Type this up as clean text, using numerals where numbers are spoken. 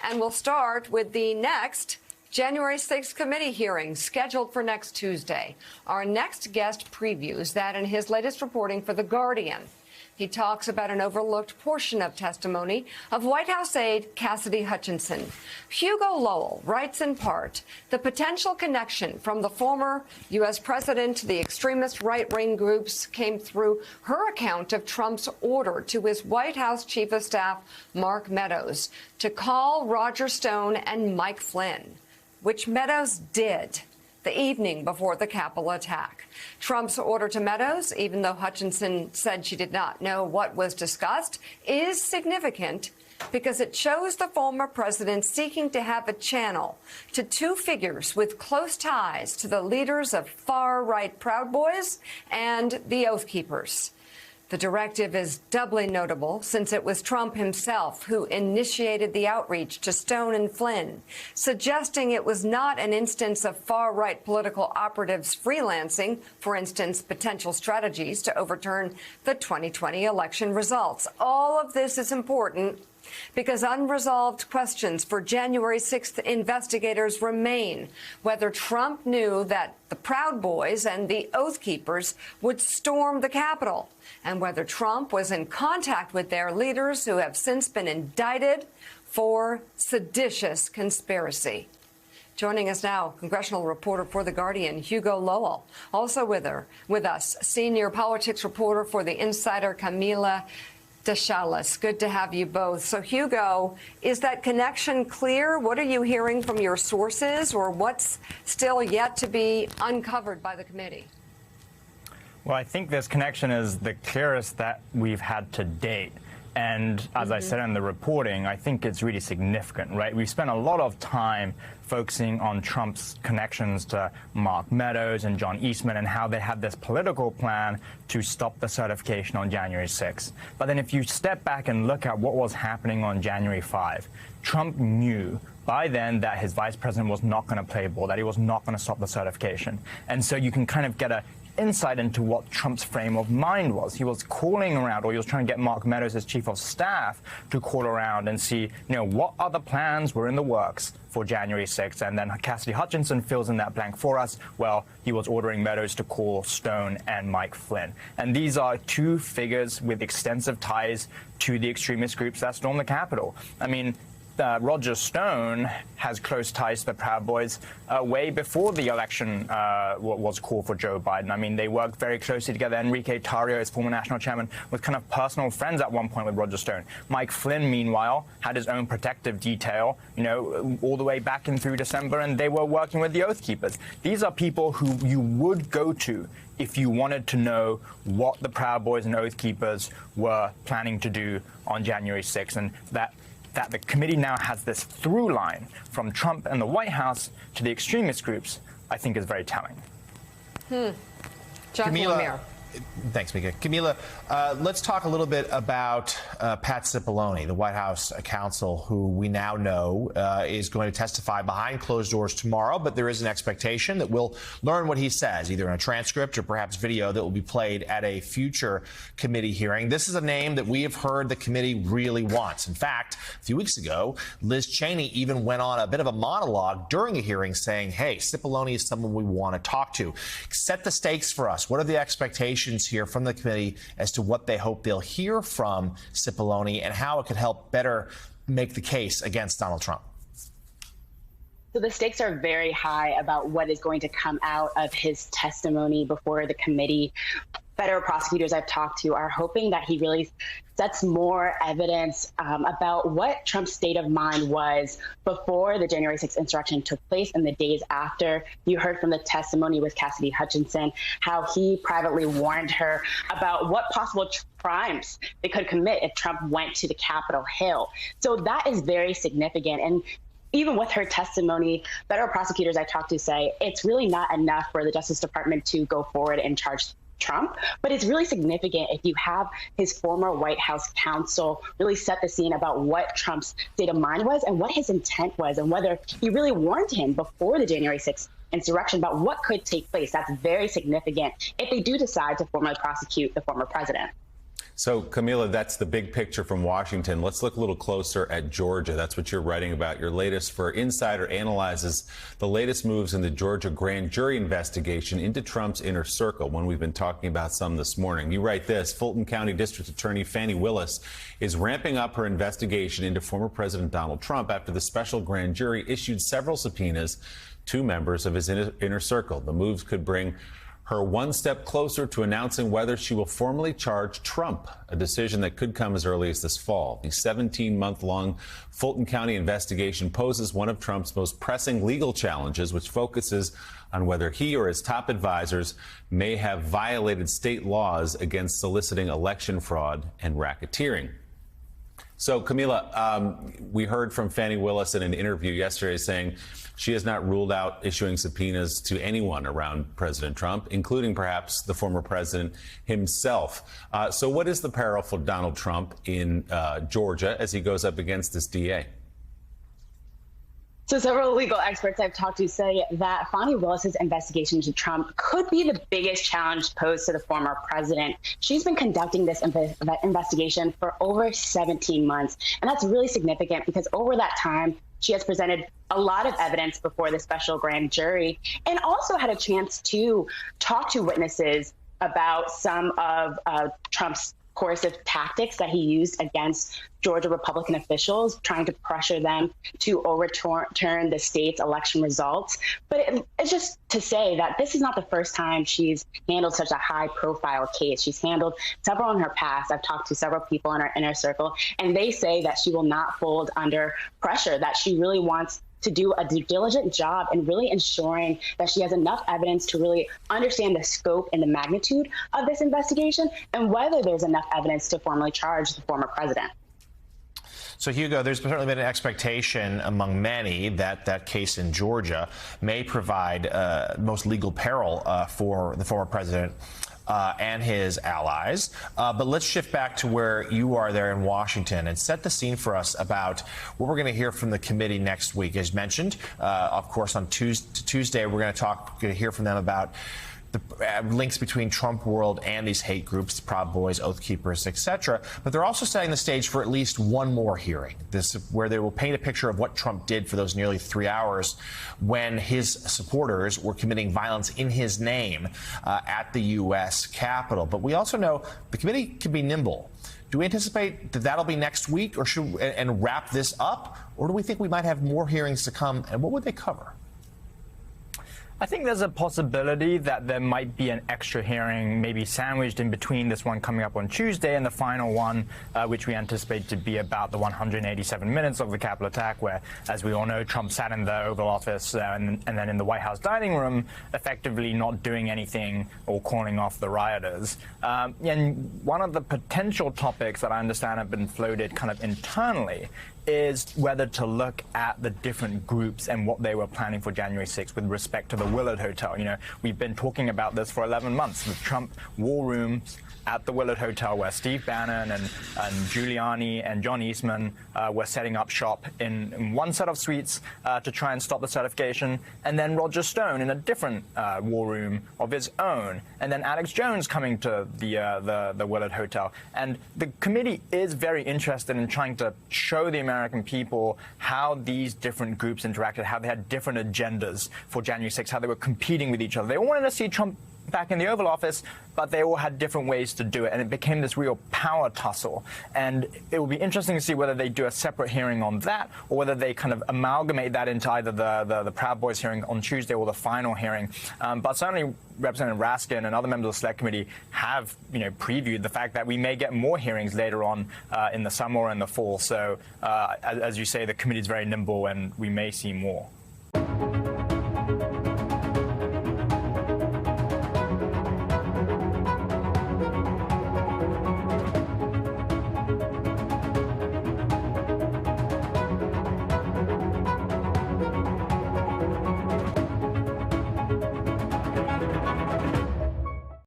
And we'll start with the next January 6th committee hearing scheduled for next Tuesday. Our next guest previews that in his latest reporting for The Guardian. He talks about an overlooked portion of testimony of White House aide Cassidy Hutchinson. Hugo Lowell writes in part, the potential connection from the former U.S. president to the extremist right-wing groups came through her account of Trump's order to his White House chief of staff, Mark Meadows, to call Roger Stone and Mike Flynn, which Meadows did the evening before the Capitol attack. Trump's order to Meadows, even though Hutchinson said she did not know what was discussed, is significant because it shows the former president seeking to have a channel to two figures with close ties to the leaders of far-right Proud Boys and the Oath Keepers. The directive is doubly notable since it was Trump himself who initiated the outreach to Stone and Flynn, suggesting it was not an instance of far-right political operatives freelancing, for instance, potential strategies to overturn the 2020 election results. All of this is important because unresolved questions for January 6th investigators remain whether Trump knew that the Proud Boys and the Oath Keepers would storm the Capitol, and whether Trump was in contact with their leaders who have since been indicted for seditious conspiracy. Joining us now, congressional reporter for The Guardian, Hugo Lowell. Also with us, senior politics reporter for The Insider, Camila Deschalis. Good to have you both. So, Hugo, is that connection clear? What are you hearing from your sources, or what's still yet to be uncovered by the committee? Well, I think this connection is the clearest that we've had to date. And as I said in the reporting, I think it's really significant, right? We've spent a lot of time focusing on Trump's connections to Mark Meadows and John Eastman and how they had this political plan to stop the certification on January 6th. But then if you step back and look at what was happening on January 5, Trump knew by then that his vice president was not going to play ball, that he was not going to stop the certification. And so you can kind of get a insight into what Trump's frame of mind was. He was calling around, or he was trying to get Mark Meadows, his chief of staff, to call around and see, what other plans were in the works for January 6th. And then Cassidy Hutchinson fills in that blank for us. Well, he was ordering Meadows to call Stone and Mike Flynn. And these are two figures with extensive ties to the extremist groups that stormed the Capitol. I mean, Roger Stone has close ties to the Proud Boys way before the election was called for Joe Biden. I mean, they worked very closely together. Enrique Tarrio, his former national chairman, was kind of personal friends at one point with Roger Stone. Mike Flynn, meanwhile, had his own protective detail, all the way back in through December, and they were working with the Oath Keepers. These are people who you would go to if you wanted to know what the Proud Boys and Oath Keepers were planning to do on January 6th, and that the committee now has this through line from Trump and the White House to the extremist groups, I think is very telling. John Camila. Thanks, Mika. Camila, let's talk a little bit about Pat Cipollone, the White House counsel, who we now know is going to testify behind closed doors tomorrow. But there is an expectation that we'll learn what he says, either in a transcript or perhaps video that will be played at a future committee hearing. This is a name that we have heard the committee really wants. In fact, a few weeks ago, Liz Cheney even went on a bit of a monologue during a hearing saying, hey, Cipollone is someone we want to talk to. Set the stakes for us. What are the expectations here from the committee as to what they hope they'll hear from Cipollone and how it could help better make the case against Donald Trump? So the stakes are very high about what is going to come out of his testimony before the committee. Federal prosecutors I've talked to are hoping that he really sets more evidence about what Trump's state of mind was before the January 6th insurrection took place and the days after. You heard from the testimony with Cassidy Hutchinson how he privately warned her about what possible crimes they could commit if Trump went to the Capitol Hill. So that is very significant. And even with her testimony, federal prosecutors I talked to say it's really not enough for the Justice Department to go forward and charge Trump, but it's really significant if you have his former White House counsel really set the scene about what Trump's state of mind was and what his intent was and whether he really warned him before the January 6th insurrection about what could take place. That's very significant if they do decide to formally prosecute the former president. So, Camila, that's the big picture from Washington. Let's look a little closer at Georgia. That's what you're writing about. Your latest for Insider analyzes the latest moves in the Georgia grand jury investigation into Trump's inner circle, one we've been talking about some this morning. You write this: Fulton County District Attorney Fani Willis is ramping up her investigation into former President Donald Trump after the special grand jury issued several subpoenas to members of his inner circle. The moves could bring her one step closer to announcing whether she will formally charge Trump, a decision that could come as early as this fall. The 17-month-long Fulton County investigation poses one of Trump's most pressing legal challenges, which focuses on whether he or his top advisors may have violated state laws against soliciting election fraud and racketeering. So, Camila, we heard from Fani Willis in an interview yesterday saying she has not ruled out issuing subpoenas to anyone around President Trump, including perhaps the former president himself. So what is the peril for Donald Trump in Georgia as he goes up against this DA? So several legal experts I've talked to say that Fani Willis's investigation into Trump could be the biggest challenge posed to the former president. She's been conducting this investigation for over 17 months, and that's really significant because over that time, she has presented a lot of evidence before the special grand jury and also had a chance to talk to witnesses about some of Trump's coercive tactics that he used against Georgia Republican officials, trying to pressure them to overturn the state's election results. But it's just to say that this is not the first time she's handled such a high-profile case. She's handled several in her past. I've talked to several people in her inner circle, and they say that she will not fold under pressure, that she really wants to do a due diligent job in really ensuring that she has enough evidence to really understand the scope and the magnitude of this investigation and whether there's enough evidence to formally charge the former president. So, Hugo, there's certainly been an expectation among many that that case in Georgia may provide most legal peril for the former president and his allies. But let's shift back to where you are there in Washington and set the scene for us about what we're going to hear from the committee next week. As mentioned, of course, on Tuesday, we're going to hear from them about the links between Trump World and these hate groups, the Proud Boys, Oath Keepers, etc. But they're also setting the stage for at least one more hearing, where they will paint a picture of what Trump did for those nearly 3 hours when his supporters were committing violence in his name at the U.S. Capitol. But we also know the committee can be nimble. Do we anticipate that that'll be next week, or and wrap this up, or do we think we might have more hearings to come, and what would they cover? I think there's a possibility that there might be an extra hearing maybe sandwiched in between this one coming up on Tuesday and the final one, which we anticipate to be about the 187 minutes of the Capitol attack, where, as we all know, Trump sat in the Oval Office and then in the White House dining room, effectively not doing anything or calling off the rioters. And one of the potential topics that I understand have been floated kind of internally is whether to look at the different groups and what they were planning for January 6th with respect to the Willard Hotel. You know, we've been talking about this for 11 months, the Trump war rooms at the Willard Hotel, where Steve Bannon and Giuliani and John Eastman were setting up shop in one set of suites to try and stop the certification, and then Roger Stone in a different war room of his own, and then Alex Jones coming to the Willard Hotel. And the committee is very interested in trying to show the American people how these different groups interacted, how they had different agendas for January 6th, how they were competing with each other. They all wanted to see Trump back in the Oval Office, but they all had different ways to do it, and it became this real power tussle. And it will be interesting to see whether they do a separate hearing on that, or whether they kind of amalgamate that into either the Proud Boys hearing on Tuesday or the final hearing. But certainly Representative Raskin and other members of the Select Committee have, previewed the fact that we may get more hearings later on in the summer or in the fall. So, as you say, the committee is very nimble, and we may see more.